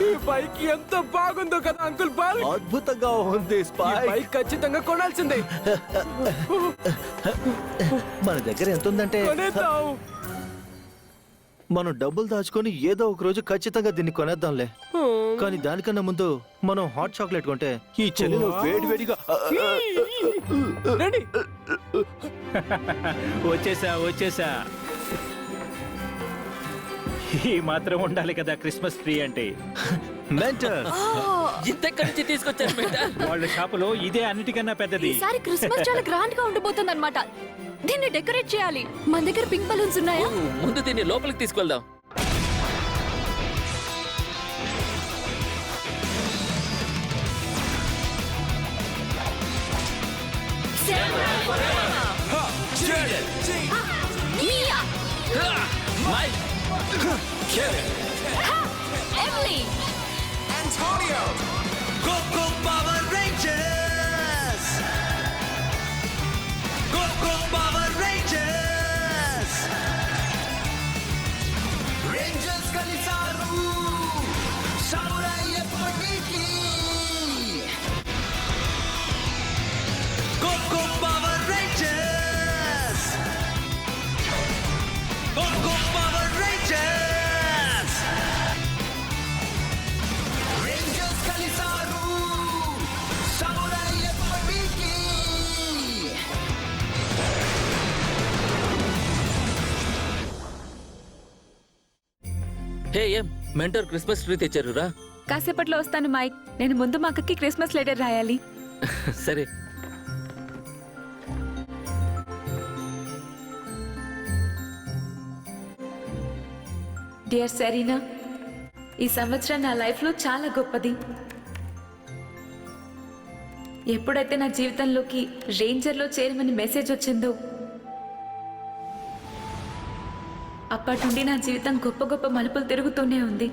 ఈ బైక్ ఎంత బాగుందో కదా అంకుల్ బాల్. అద్భుతంగా ఉంది స్పైక్. బైక్ ఖచ్చితంగా కొనాల్సిందే. మన దగ్గర ఎంత ఉందంటే కొనేద్దాం. మనం డబ్బులు దాచుకొని ఏదో ఒక రోజు ఖచ్చితంగా దీన్ని కొనేద్దాంలే. కానీ దానికన్నా ముందు మనం హాట్ చాక్లెట్ కొంటే ఈ చలిలో వేడివేడిగా రెడీ. వచ్చేసా ఈ మాత్రం ఉండాలి కదా క్రిస్మస్ ట్రీ అంటే. మెంటర్ ఇంతెక్కడి నుంచి తీసుకొచ్చారు మెంటర్? వాళ్ళ షాపులో ఇదే అన్నిటికన్నా పెద్దది. ఈసారి క్రిస్మస్ చాలా గ్రాండ్ గా ఉండబోతుంది అనమాట. దీన్ని డెకరేట్ చేయాలి. మన దగ్గర పింక్ బలూన్స్ ఉన్నాయా? ముందు దీన్ని లోపలికి తీసుకెళ్దాం. Mia, Mike, Emily, Antonio! Go, go, Power Rangers! Go, go, Power Rangers! Rangers కలిసారు samurai ఎప్పటికీ. Go, go, Power Rangers! Go, go, Power Rangers! Rangers కలిసారు samurai ఎప్పటికీ. హే ఏం మెంటర్ క్రిస్మస్ ట్రీ తెచ్చారు రా. కాసేపట్లో వస్తాను మైక్. నేను ముందు మా అక్కకి క్రిస్మస్ లెటర్ రాయాలి. సరే. డియర్ సెరీనా, ఈ సంవత్సరం నా లైఫ్లో చాలా గొప్పది. ఎప్పుడైతే నా జీవితంలోకి రేంజర్లో చేరమని మెసేజ్ వచ్చిందో అప్పటి నుండి నా జీవితం గొప్ప గొప్ప మలుపులు తిరుగుతూనే ఉంది.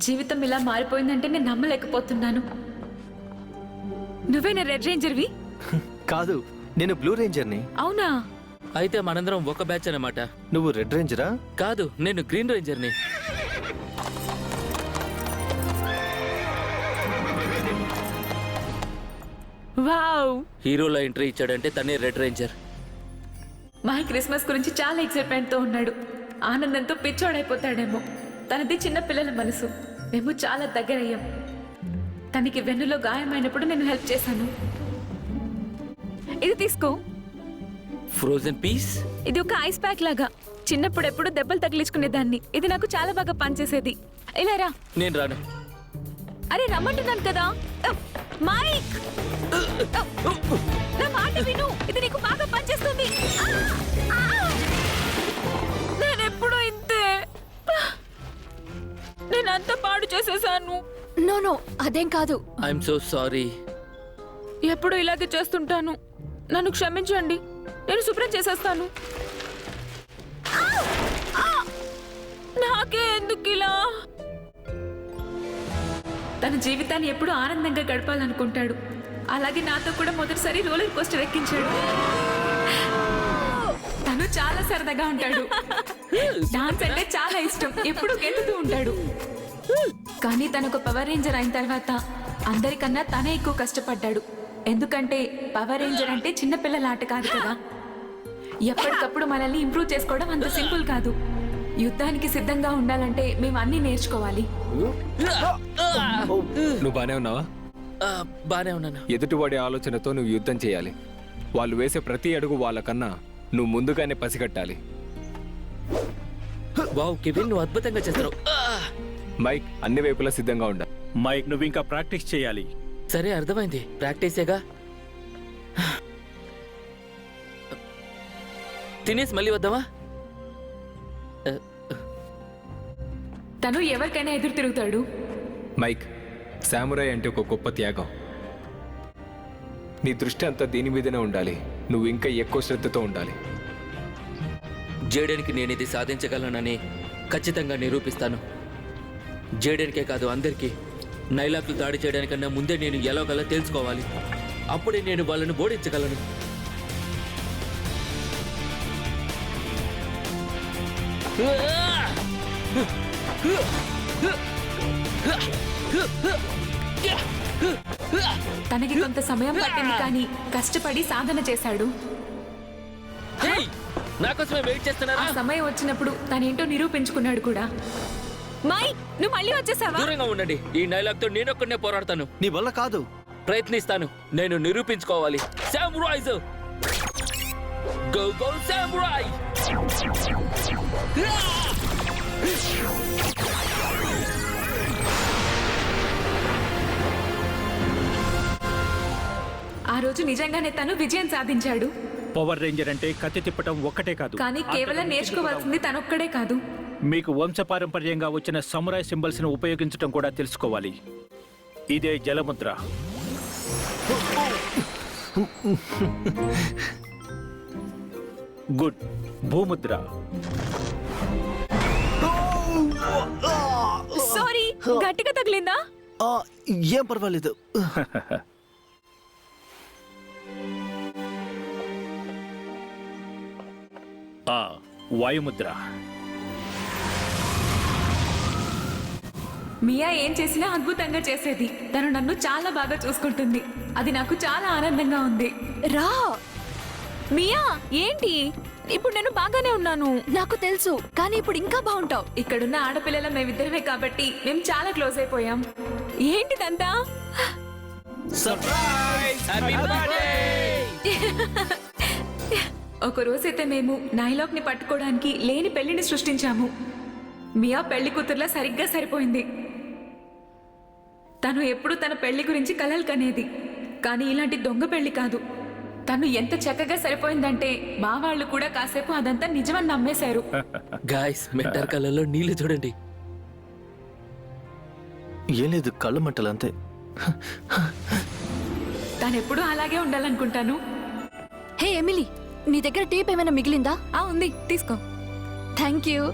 జీవితం ఇలా మారిపోయిందంటే నేను నమ్మలేకపోతున్నాను. నువ్వేనా రెడ్ రేంజర్వి? కాదు, నేను బ్లూ రేంజర్ని. అవునా? అయితే మనందరం ఒక బ్యాచ్ అన్నమాట. నువ్వు రెడ్ రేంజరా? కాదు, నేను గ్రీన్ రేంజర్ని. వావ్! హీరోలో ఎంట్రీ ఇచ్చాడంటే తనే రెడ్ రేంజర్. మా క్రిస్మస్ గురించి చాలా ఎక్సైట్మెంట్ తో ఉన్నాడు. ఆనందంతో పిచ్చోడైపోతాడేమో. తనది చిన్న పిల్లల మనసు. మేము చాలా దగ్గరయ్యాం. తనకి వెన్నులో గాయమైనప్పుడు నేను హెల్ప్ చేశాను. ఇది తీసుకో. Frozen piece. ఇది ఒక ఐస్ ప్యాక్ లాగా. చిన్నప్పుడు ఎప్పుడు దెబ్బలు తగిలించుకునేదాన్ని. ఇది నాకు చాలా బాగా పనిచేసేది. ఇలా రా. నేను రాను. అరే రమ్మంటున్నాను కదా. మైక్, నా మాట విను. ఇది నీకు బాగా పనిచేస్తుంది. నేనెప్పుడు ఇంతే. నేనంతా పాడు చేసేసాను. నో అదేం కాదు. I'm so sorry. ఎప్పుడు ఇలాగే చేస్తుంటాను. నన్ను క్షమించండి. నేను శుభ్రం చేసేస్తాను. నాకే ఎందుకు ఇలా? తన జీవితాన్ని ఎప్పుడు ఆనందంగా గడపాలనుకుంటాడు. అలాగే నాతో కూడా మొదటిసారి రోలర్ కోస్టర్ ఎక్కించాడు. తను చాలా సరదాగా ఉంటాడు. డాన్స్ అంటే చాలా ఇష్టం. ఎప్పుడు గెలుతూ ఉంటాడు. కానీ తనొక పవర్ రేంజర్ అయిన తర్వాత అందరికన్నా తనే ఎక్కువ కష్టపడ్డాడు. ఎందుకంటే పవర్ రేంజర్ అంటే చిన్నపిల్లల ఆట కాదు కదా. ఎప్పటికప్పుడు మనల్ని ఇంప్రూవ్ చేసుకోవడం అంత సింపుల్ కాదు. యుద్ధానికి సిద్ధంగా ఉండాలంటే మేము అన్ని నేర్చుకోవాలి. నువ్వు బానే ఉన్నావా? బానే ఉన్నాను. ఎదుటివాడి ఆలోచనతో నువ్వు యుద్ధం చేయాలి. వాళ్ళు వేసే ప్రతి అడుగు వాళ్ళకన్నా నువ్వు ముందుగానే పసిగట్టాలి. వావ్ కెవిన్, నువ్వు అద్భుతంగా చేస్తావు. మైక్, అన్ని వైపులా సిద్ధంగా ఉండాలి. మైక్, నువ్వు ఇంకా ప్రాక్టీస్ చేయాలి. సరే, అర్థమైంది. ప్రాక్టీసేగా. తినేసి మళ్ళీ వద్దామా? తను ఎవరికైనా ఎదురు తిరుగుతాడు. మైక్, సామురాయ్ అంటే ఒక గొప్ప త్యాగం. నీ దృష్టి అంతా దీని మీదనే ఉండాలి. నువ్వు ఇంకా ఎక్కువ శ్రద్ధతో ఉండాలి. జేడెన్కి నేను ఇది సాధించగలనని ఖచ్చితంగా నిరూపిస్తాను. జేడెన్కే కాదు అందరికీ నైలాక్లు దాడి చేయడానికన్నా ముందే నేను ఎలాగలా తెలుసుకోవాలి. అప్పుడే నేను వాళ్ళను ఓడించగలను. తనకి కొంత సమయం పట్టింది కానీ కష్టపడి సాధన చేశాడు. హేయ్! నా కోసమే వెయిట్ ఆ చేస్తున్నారా? సమయం వచ్చినప్పుడు తనేంటో నిరూపించుకున్నాడు కూడా. మై, నువ్వు మళ్ళీ వచ్చేసావా? దూరంగా ఉండండి. ఈ డైలాగ్ తో నేనొక్కడనే పోరాడతాను. నీ వల్ల కాదు. ప్రయత్నిస్తాను. నేను నిరూపించుకోవాలి. సామురాయ్స్ గో గో సామురాయ్! ఆ రోజు నిజంగానే తను విజయం సాధించాడు. పవర్ రేంజర్ అంటే కత్తి తిప్పటం ఒక్కటే కాదు, కానీ కేవలం నేర్చుకోవాల్సింది తనొక్కడే కాదు. మీకు వంశపారంపర్యంగా వచ్చిన సమురాయ్ సింబల్స్ ను ఉపయోగించడం కూడా తెలుసుకోవాలి. ఇదే జలముద్ర. గుడ్. భూముద్ర. సారీ, గట్టిగా తగిలిందా? ఆ, ఏం పర్వాలేదు. వాయుముద్ర. మియా ఏం చేసినా అద్భుతంగా చేసేది. తను నన్ను చాలా బాగా చూసుకుంటుంది. అది నాకు చాలా ఆనందంగా ఉంది. రా మియా, ఏంటి? ఇప్పుడు నేను బాగానే ఉన్నాను. నాకు తెలుసు, కానీ ఇప్పుడు ఇంకా బాగుంటావు. ఇక్కడున్న ఆడపిల్లల మేమిద్దరమే కాబట్టి మేము చాలా క్లోజ్ అయిపోయాం. ఏంటిదంతా? ఒక రోజైతే మేము నైలాక్ ని పట్టుకోవడానికి లేని పెళ్లిని సృష్టించాము. మియా పెళ్లి కూతుర్లా సరిగ్గా సరిపోయింది. తను ఎప్పుడు తన పెళ్లి గురించి కలలు కనేది, కానీ ఇలాంటి దొంగ పెళ్లి కాదు. తను ఎంత చక్కగా సరిపోయిందంటే మా వాళ్ళు కూడా కాసేపు అదంతా నిజమని నమ్మేశారు. గాయ్స్, మెంటర్ కళ్ళలో నీళ్లు చూడండి. ఏం లేదు, కళ్ళు మంటలు అంతే. తనెప్పుడు అలాగే ఉండాలనుకుంటాను. హే ఎమిలీ, నీ దగ్గర టేప్ ఏమైనా మిగిలిందా? ఉంది, తీసుకో. Thank you.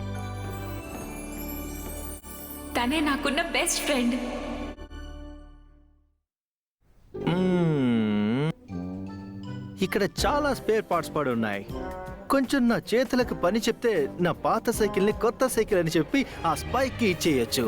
తనే నాకున్న బెస్ట్ ఫ్రెండ్. ఇక్కడ చాలా స్పేర్ పార్ట్స్ పడి ఉన్నాయి. కొంచెం నా చేతులకు పని చెప్తే నా పాత సైకిల్ ని కొత్త సైకిల్ అని చెప్పి ఆ స్పైక్ కి ఇచ్చేయచ్చు.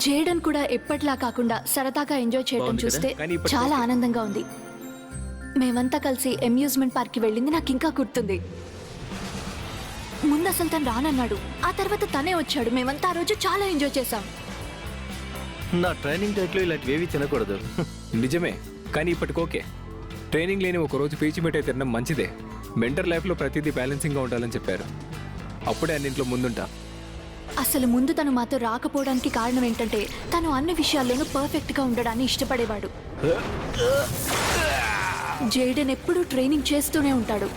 జేడన్ కూడా ఎప్పటిలా కాకుండా సరదాగా ఎంజాయ్ చేయడం బాగుంది కదా? చూస్తే కానీ ఇప్పటికీ చాలా ఆనందంగా ఉంది. మేమంతా కలిసి అమ్యూజ్మెంట్ పార్క్ కి వెళ్ళింది నాకు ఇంకా గుర్తుంది. ముందు అసలు తను రానన్నాడు, ఆ తర్వాత తనే వచ్చాడు. మేమంతా ఆ రోజు చాలా ఎంజాయ్ చేశాం. నా ట్రైనింగ్ డైట్లో ఇలాంటివేవి తినకూడదు. నిజమే, కానీ ఇప్పటికోకే. ట్రైనింగ్ లేని ఒక రోజు పీచి మిఠాయి తినడం మంచిదే. మెంటర్ లైఫ్లో ప్రతిదీ బ్యాలెన్సింగ్గా ఉండాలని చెప్పారు. అప్పుడే అన్నింట్లో ముందుంటా. అసలు ముందు తను మాతో రాకపోవడానికి కారణం ఏంటంటే తను అన్ని విషయాల్లోనూ పర్ఫెక్ట్ గా ఉండడాన్ని ఇష్టపడేవాడు. జేడెన్ ఎప్పుడూ ట్రైనింగ్ చేస్తూనే ఉంటాడు,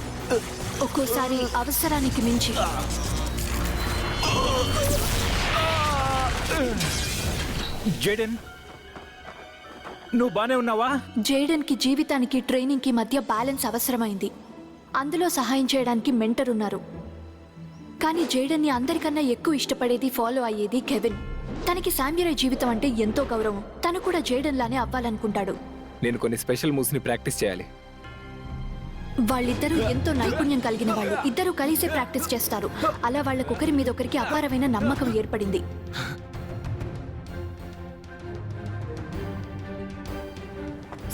ఒక్కోసారి అవసరానికి మించి. జేడెన్, నువ్వు బానే ఉన్నావా? జేడెన్ కి జీవితానికి ట్రైనింగ్ కి మధ్య బ్యాలెన్స్ అవసరమైంది. అందులో సహాయం చేయడానికి మెంటర్ ఉన్నారు. కానీ జేడెన్ ని అందరికన్నా ఎక్కువ ఇష్టపడేది, ఫాలో అయ్యేది కెవిన్. తనకి సామ్యురాయ్ జీవితం అంటే ఎంతో గౌరవం. తను కూడా జేడెన్ లానే అవ్వాలనుకుంటాడు. నేను కొన్ని స్పెషల్ మూవ్స్ని ప్రాక్టీస్ చేయాలి. వాళ్ళిద్దరూ ఎంతో నైపుణ్యం కలిగిన వాళ్ళు. ఇద్దరూ కలిసే ప్రాక్టీస్ చేస్తారు. అలా వాళ్ళకొకరి మీద ఒకరికి అపారమైన నమ్మకం ఏర్పడింది.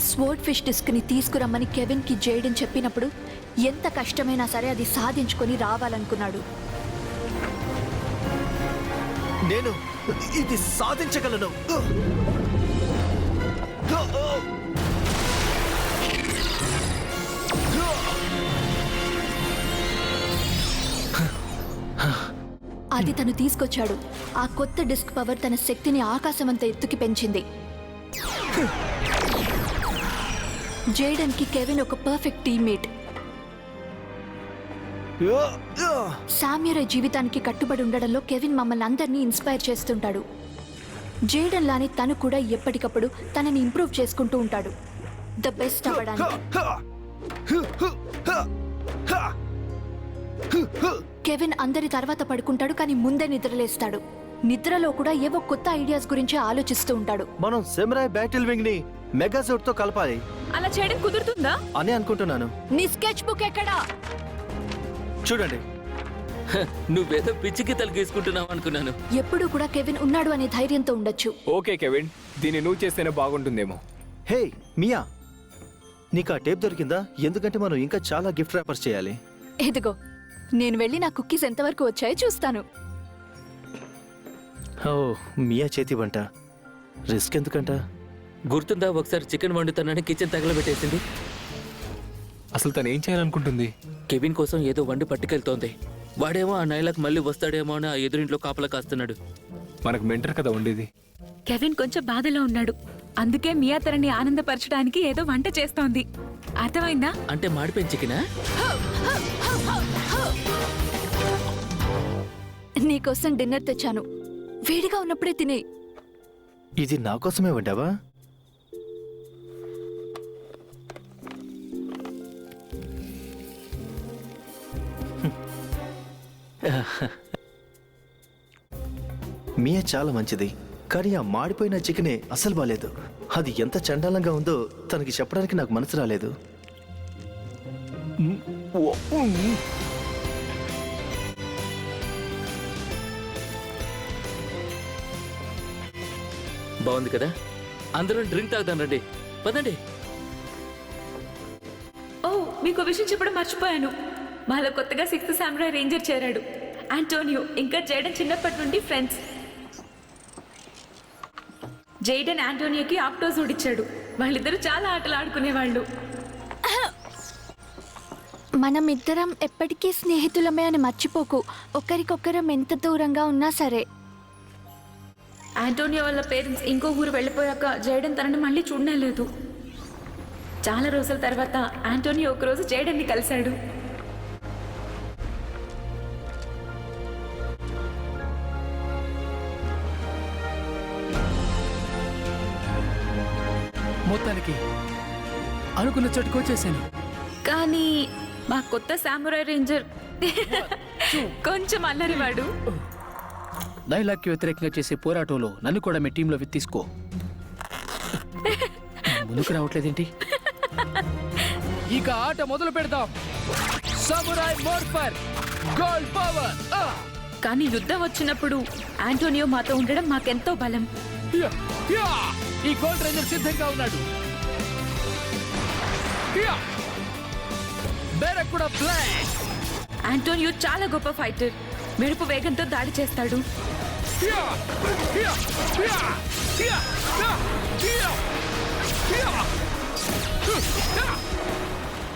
స్వోర్డ్ ఫిష్ డిస్క్ ని తీసుకురమ్మని కెవిన్ కి జేడెన్ చెప్పినప్పుడు ఎంత కష్టమైనా సరే అది సాధించుకొని రావాలనుకున్నాడు. నేను ఇది సాధించగలను. అది తను తీసుకొచ్చాడు. ఆ కొత్త డిస్క్ పవర్ తన శక్తిని ఆకాశమంత ఎత్తుకి పెంచింది. జేడన్ కి కెవిన్ ఒక పర్ఫెక్ట్ టీమ్మేట్. సామ్యురై జీవితానికి కట్టుబడి ఉండడంలో కెవిన్ మమ్మల్ని అందరినీ ఇన్స్పైర్ చేస్తుంటాడు. జేడన్ లానే తను కూడా ఎప్పటికప్పుడు తనని ఇంప్రూవ్ చేసుకుంటూ ఉంటాడు, ద బెస్ట్ అవ్వడానికి. కెవిన్ అందరి తర్వాత పడుకుంటాడు, కానీ ముందే నిద్రలేస్తాడు. నిద్రలో కూడా ఏవో కొత్త ఐడియాస్ గురించి ఆలోచిస్తూ ఉంటాడు. మనం సెమరాయ్ బ్యాటిల్ వింగ్ ని మెగాజోడ్ తో కలపాలి అలా చేయడం కుదురుతుందా? అని అనుకుంటున్నాను. నీ స్కెచ్ బుక్ ఎక్కడా? చూడండి, నువ్వేదో పిచ్చి గీతలు గీసుకుంటున్నావు అనుకున్నాను. ఎప్పుడూ కూడా కెవిన్ ఉన్నాడు అనే ధైర్యంతో ఉండొచ్చు. ఓకే కెవిన్, దీన్ని నువ్వు చేస్తేనే బాగుంటుందేమో. హే మియా, నీకు ఆ టేప్ దొరికిందా? ఎందుకంటే మనం ఇంకా చాలా గిఫ్ట్ ర్యాపర్స్ చేయాలి. ఎదుగో, నేను వెళ్ళి నా కుక్కీస్ ఎంతవరకు వచ్చాయో చూస్తాను. ఓ మియా చేతి వంట, రిస్క్ ఎందుకంట? గుర్తుందా ఒకసారి చికెన్ వండుతానని కిచెన్ తగలబెట్టేసింది? అసలు తను ఏం చేయాలనుకుంటుంది? కెవిన్ కోసం ఏదో వండి పట్టుకెళ్తోంది. వాడేమో ఆ నైలాక్ మళ్ళీ వస్తాడేమో అని ఆ ఎదురింట్లో కాపలా కాస్తున్నాడు. మనకు మెంటర్ కదా ఉండేది. కెవిన్ కొంచెం బాధలో ఉన్నాడు, అందుకే మియా తనని ఆనందపరచడానికి ఏదో వంట చేస్తోంది. అర్థమైందా? అంటే మాడిపోయిన చికెనా? నీకోసం డిన్నర్ తెచ్చాను, వేడిగా ఉన్నప్పుడే తినే. ఇది నా కోసమే వండావా? మియా చాలా మంచిది, కానీ ఆ మాడిపోయిన చికెనే అసలు బాలేదు. అది ఎంత చండాలంగా ఉందో తనకి చెప్పడానికి నాకు మనసు రాలేదు. బాగుంది కదా? అందరం డ్రింక్ తాగుదాం రండి, పదండి. ఓ, మీకు విషయం చెప్పడం మర్చిపోయాను. మాలో కొత్తగా 6th సామురాయ్ రేంజర్ చేరాడు, ఆంటోనియో. ఇంకా జేడన్ చిన్నప్పటి నుండి ఫ్రెండ్స్. జేడన్ ఆంటోనియోకి ఆప్టోజోడ్ ఇచ్చాడు. వాళ్ళిద్దరూ చాలా ఆటలు ఆడుకునేవాళ్ళు. మనం ఇద్దరం ఎప్పటికీ స్నేహితులమే అని మర్చిపోకు. ఒకరికొకరం ఎంత దూరంగా ఉన్నా సరే. ఆంటోనియో వాళ్ళ పేరెంట్స్ ఇంకో ఊరు వెళ్ళిపోయాక జేడన్ తనని మళ్ళీ చూడలేదు. చాలా రోజుల తర్వాత ఆంటోనియో ఒకరోజు జేడన్ని కలిశాడు. మొత్తానికి అనుకున్న చోటుకు వచ్చేసాను. కానీ మా కొత్త సామురాయ్ రేంజర్ కొంచెం అల్లరివాడు. నైలాక్కి వ్యతిరేకంగా చేసే పోరాటంలో నన్ను కూడా మీ టీంలో తీసుకో. ముందుకు రావట్లేదేంటి? ఇక ఆట మొదలు పెడదాం. Samurai morpher gold power. కానీ యుద్ధం వచ్చినప్పుడు ఆంటోనియో మాతో ఉండడం మాకెంతో బలం. ఈ గోల్డ్ రేంజర్ సిద్ధంగా ఉన్నాడు. బెరక్ కూడా బ్లాక్. ఆంటోనియో చాలా గొప్ప ఫైటర్, మెరుపు వేగంతో దాడి చేస్తాడు.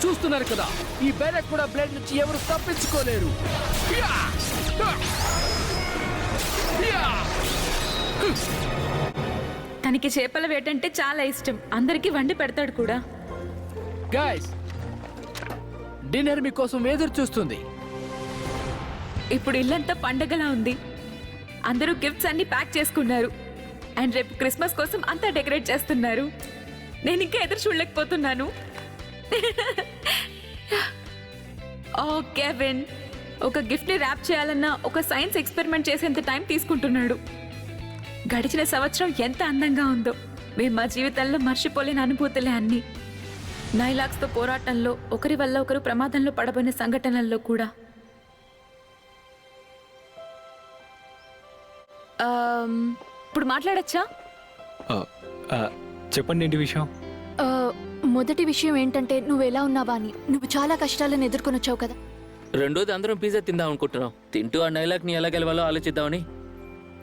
చూస్తున్నారు కదా, ఈ బెరక్ కూడా బ్లేడ్ నుంచి ఎవరు తప్పించుకోలేరు. తనకి చేపల వేటంటే చాలా ఇష్టం, అందరికీ వండి పెడతాడు కూడా. గైస్, డిన్నర్ మీకోసం ఎదురు చూస్తుంది. ఇప్పుడు ఇల్లంతా పండగలా ఉంది. అందరూ గిఫ్ట్స్ అన్ని ప్యాక్ చేసుకున్నారు అండ్ రేపు క్రిస్మస్ కోసం అంతా డెకరేట్ చేస్తున్నారు. నేను ఇంకా ఎదురు చూడలేకపోతున్నాను. ఓ కెవిన్, ఒక గిఫ్ట్ ని ర్యాప్ చేయాలన్నా ఒక సైన్స్ ఎక్స్పెరిమెంట్ చేసేంత టైం తీసుకుంటున్నాడు. గడిచిన సంవత్సరం ఎంత అందంగా ఉందో. మేము మా జీవితంలో మర్చిపోలేని అనుభూతులే అన్ని. నైలాక్స్తో పోరాటంలో ఒకరి వల్ల ఒకరు ప్రమాదంలో పడబోయిన సంఘటనల్లో కూడా. ఇప్పుడు మాట్లాడచ్చా? చెప్పండి ఏంటి విషయం? మొదటి విషయం ఏంటంటే నువ్వు ఎలా ఉన్నావా అని. నువ్వు చాలా కష్టాలను ఎదుర్కొని వచ్చావు కదా. రెండోది అందరం పిజ్జా తిందాం అనుకుంటున్నాం. తింటూ ఆ నైలాక్ని ఎలా గెలవాలో ఆలోచిద్దామని.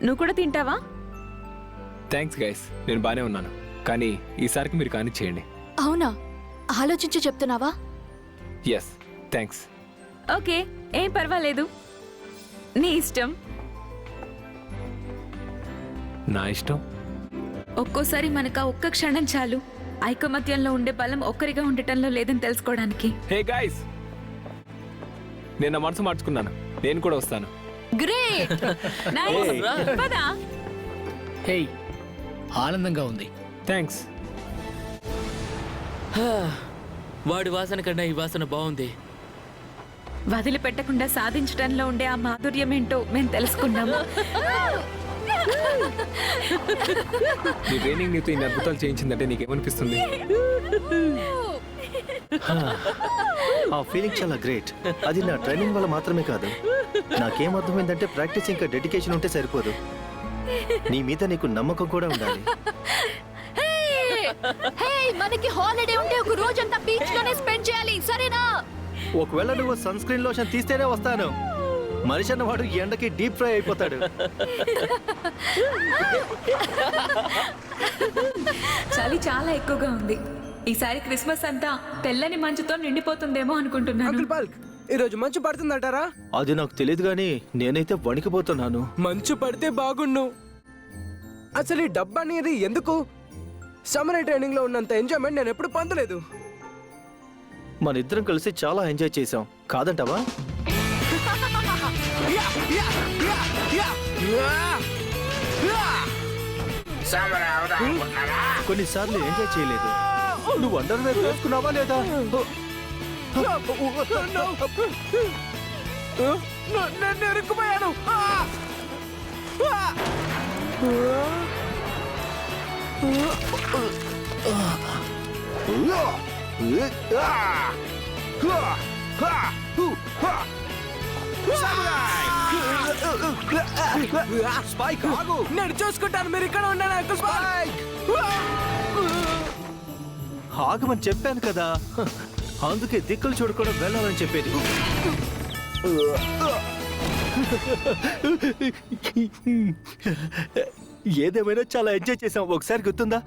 నువ్వు కూడా తింటావా? థ్యాంక్స్ గైస్, నేను బానే ఉన్నాను, కానీ ఈసారికి మీరు కానీ చేయండి. అవునా? ఆలోచించి చెప్తున్నావా? Yes, thanks. ఓకే, ఏం పర్వాలేదు, నీ ఇష్టం. నా ఇష్టం. ఒక్కోసారి మనకు ఆ ఒక్క క్షణం చాలు ఐకమత్యంలో ఉండే బలం ఒక్కరిగా ఉండటంలో లేదని తెలుసుకోవడానికి. హే గాయ్స్, నేను నా మనసు మార్చుకున్నాను. నేను కూడా వస్తాను. గ్రేట్. నైస్. పదా. హేయ్, ఆనందంగా ఉంది. థ్యాంక్స్. వాడి వాసన కన్నా ఈ వాసన బాగుంది. వదిలిపెట్టకుండా సాధించడంలో ఉండే ఆ మాధుర్యం ఏంటో మేము తెలుసుకున్నాము. నీ ట్రైనింగ్ నీతో ఇన్ని అద్భుతాలు చేయించిందంటే నీకేమనిపిస్తుంది? ఆ ఫీలింగ్ చాలా గ్రేట్. అది నా ట్రైనింగ్ వల్ల మాత్రమే కాదు. నాకేం అర్థమైందంటే ప్రాక్టీస్ ఇంకా డెడికేషన్ ఉంటే సరిపోదు, నీ మీద నీకు నమ్మకం కూడా ఉండాలి. హే, మనకి హాలిడే ఉంటే ఒక రోజంతా బీచ్ లోనే స్పెండ్ చేయాలి, సరేనా? ఒకవేళ నువ్వు సన్ స్క్రీన్ లోషన్ తీస్తేనే వస్తాను. మనిషి అన్నవాడు ఎండకి డీప్ ఫ్రై అయిపోతాడు. చలి చాలా ఎక్కువగా ఉంది. ఈసారి క్రిస్మస్ అంతా తెల్లని మంచుతో నిండిపోతుందేమో అనుకుంటున్నాను. అంకుల్ పల్క్, ఈ రోజు మంచు పడుతుందంటారా? అది నాకు తెలియదు కానీ నేనైతే వణికిపోతున్నాను. మంచు పడితే బాగుండు. అసలు ఈ డబ్బు అనేది ఎందుకు? సమ్మర్ ట్రైనింగ్ లో ఉన్నంత ఎంజాయ్మెంట్ నేను ఎప్పుడు పొందలేదు. మన ఇద్దరం కలిసి చాలా ఎంజాయ్ చేసాం, కాదంటావా? కొన్నిసార్లు ఎంజాయ్ చేయలేదు. నువ్వు అండర్ వేర్ వేసుకున్నావా లేదా? నేను ఇరుక్కుపోయాను. స్పైక్, ఆగు! నేను చూసుకుంటాను, మీరు ఇక్కడ ఉండండి అంకుల్ స్పైక్. ఆగమని చెప్పాను కదా, అందుకే దిక్కులు చూడకుండా వెళ్ళాలని చెప్పేది. ఏదేమైనా చాలా ఎంజాయ్ చేసాం. ఒకసారి గుర్తుందా?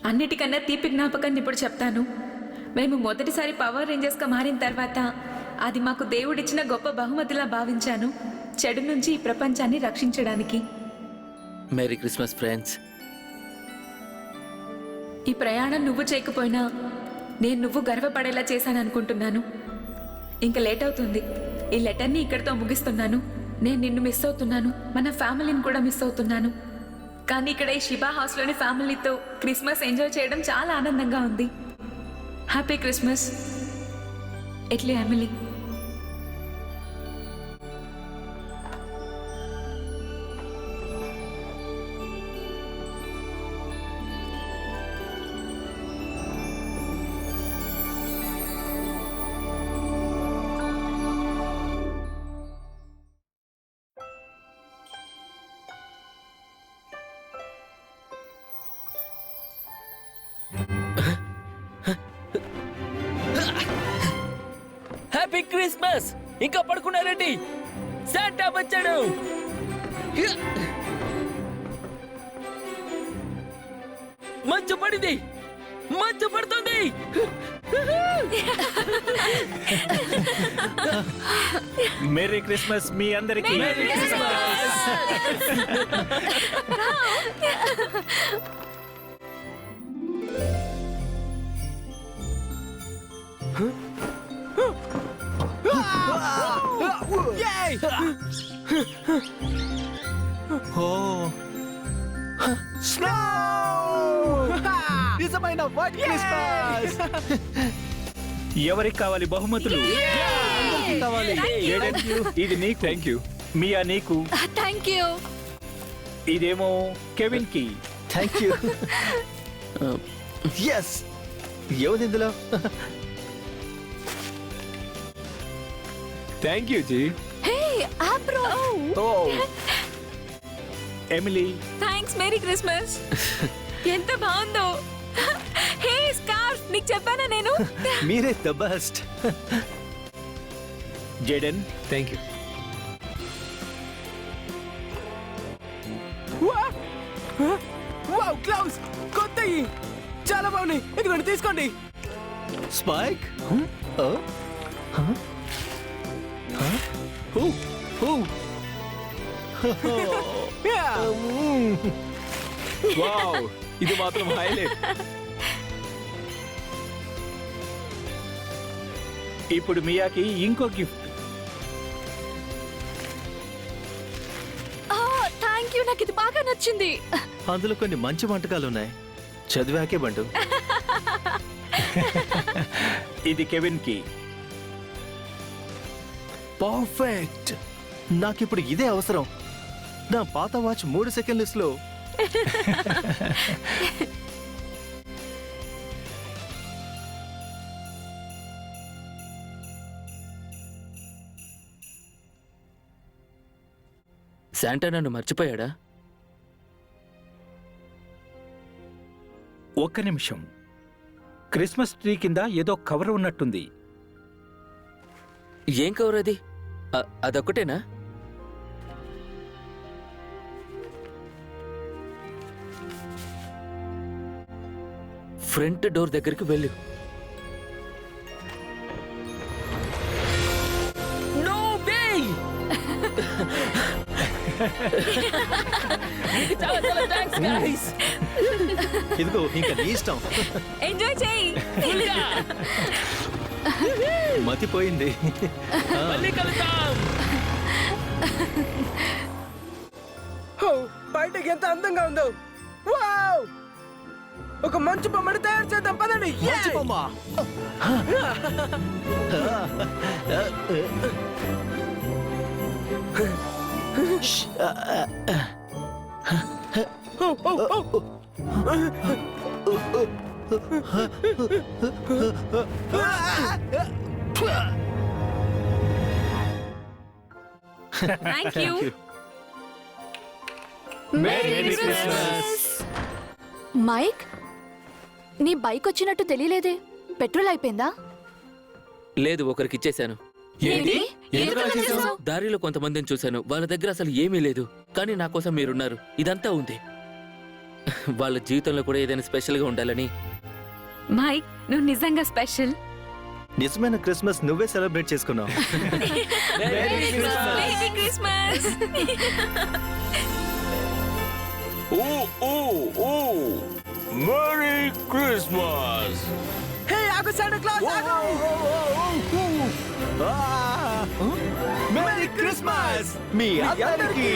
అన్నిటికన్నా తీపి జ్ఞాపకాన్ని ఇప్పుడు చెప్తాను. మేము మొదటిసారి పవర్ రేంజర్స్గా మారిన తర్వాత అది మాకు దేవుడిచ్చిన గొప్ప బహుమతిలా భావించాను, చెడు నుంచి ఈ ప్రపంచాన్ని రక్షించడానికి. Merry Christmas friends. ఈ ప్రయాణం నువ్వు చేయకపోయినా నేను నువ్వు గర్వపడేలా చేశాను అనుకుంటున్నాను. ఇంకా లేట్ అవుతుంది. ఈ లెటర్ని ఇక్కడితో ముగిస్తున్నాను. నేను నిన్ను మిస్ అవుతున్నాను, మన ఫ్యామిలీని కూడా మిస్ అవుతున్నాను. కానీ ఇక్కడ ఈ షిబా హౌస్లోని ఫ్యామిలీతో క్రిస్మస్ ఎంజాయ్ చేయడం చాలా ఆనందంగా ఉంది. హ్యాపీ క్రిస్మస్, ఎట్లీ ఎమిలీ. Happy Christmas. ఇంకా పడుకున్నారండి? శాంటా వచ్చాడు. మంచు పడింది, మంచు పడుతుంది. మేరీ క్రిస్మస్ మీ అందరికీ. నిజమైన వైట్ క్రిస్మస్. ఎవరికి కావాలి బహుమతులు? కావాలి. జేడెన్, ఇది నీకు. Thank you. మియా నీకు. Thank you. ఇదేమో కెవిన్ కి. Thank you. ఎస్, ఏముంది ఇందులో? Thank you ji. హే, ఆబ్రో. ఎమిలీ. Thanks, merry Christmas. ఎంత బాగుందో. హే స్కార్ఫ్, నీకు చెప్పానా నేను? మీరే the best. Jaden. Thank you. Wow, clouds కొత్తవి చాలా బాగున్నాయి. ఇదిగోండి, తీసుకోండి. స్పైక్ వావ్, ఇది మాత్రం హైలైట్. ఇప్పుడు మియాకి ఇంకో గిఫ్ట్. థ్యాంక్ యూ, నాకు ఇది బాగా నచ్చింది. అందులో కొన్ని మంచి వంటకాలు ఉన్నాయి. చదివాకే బండు. ఇది కెవిన్ కి. పర్ఫెక్ట్. నాకిప్పుడు ఇదే అవసరం. నా పాత వాచ్ 3 సెకండ్లు స్లో. శాంటా నన్ను మర్చిపోయాడా? ఒక్క నిమిషం. క్రిస్మస్ ట్రీ కింద ఏదో కవర్ ఉన్నట్టుంది. ఏం కవర్ అది? అదొక్కటేనా? ఫ్రంట్ డోర్ దగ్గరికి వెళ్ళు. No way! చాలా చాలా థాంక్స్ గైస్. ఇదిగో ఇంకా నీ ఇష్టం. ఎంజాయ్ చేయి. మతిపోయింది. మళ్ళీ కలుద్దాం. బయటకి ఎంత అందంగా ఉందో. వావ్! ఒక మంచు బొమ్మని తయారు చేద్దాం పదండి. మంచి బొమ్మ. Thank you. మైక్, నీ బైక్ వచ్చినట్టు తెలియలేదే. పెట్రోల్ అయిపోయిందా? లేదు, ఒకరికి ఇచ్చేశాను. ఏంటి? ఎందుకు అలా చేసావ్? దారిలో కొంతమందిని చూశాను. వాళ్ళ దగ్గర అసలు ఏమీ లేదు, కానీ నా కోసం మీరున్నారు. ఇదంతా ఉంది. వాళ్ళ జీవితంలో కూడా ఏదైనా స్పెషల్ గా ఉండాలని. మైక్, నువ్వు నిజంగా స్పెషల్. నిజమైన క్రిస్మస్ నువ్వే సెలబ్రేట్ చేసుకున్నావు. Merry Christmas. Merry Christmas. Hey, ఆగు శాంటా క్లాస్, ఆగు. మెరీ క్రిస్మస్ మీ అందరికీ.